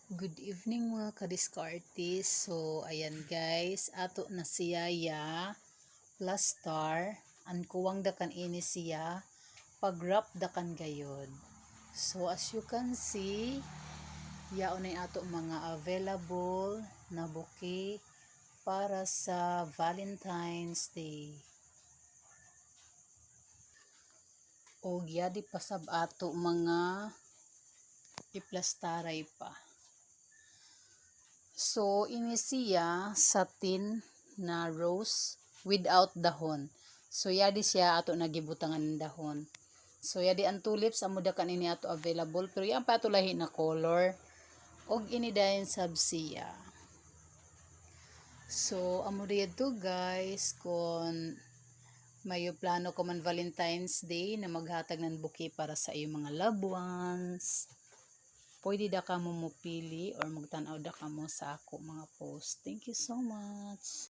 Good evening mga kadiskartis. So, ayan guys, ato na siya ya plus star. Ang kuwang dakan ini siya, pag-wrap dakan gayod. So, as you can see, yaon ay ato mga available na bouquet para sa Valentine's Day. O yadi pasab ato mga iplastaray pa. So, ini siya satin na rose without dahon. So, yadi siya ato nagibutangan ng dahon. So, yadi ang tulips, amo da kanini ato available. Pero yan pa ato lahi na color. Og ini dayon sab siya. So, amo dito guys, kung mayo plano ko man Valentine's Day na maghatag ng bouquet para sa iyong mga loved ones, pwede da ka mo mupili or magtanaw da ka mo sa ako mga post. Thank you so much.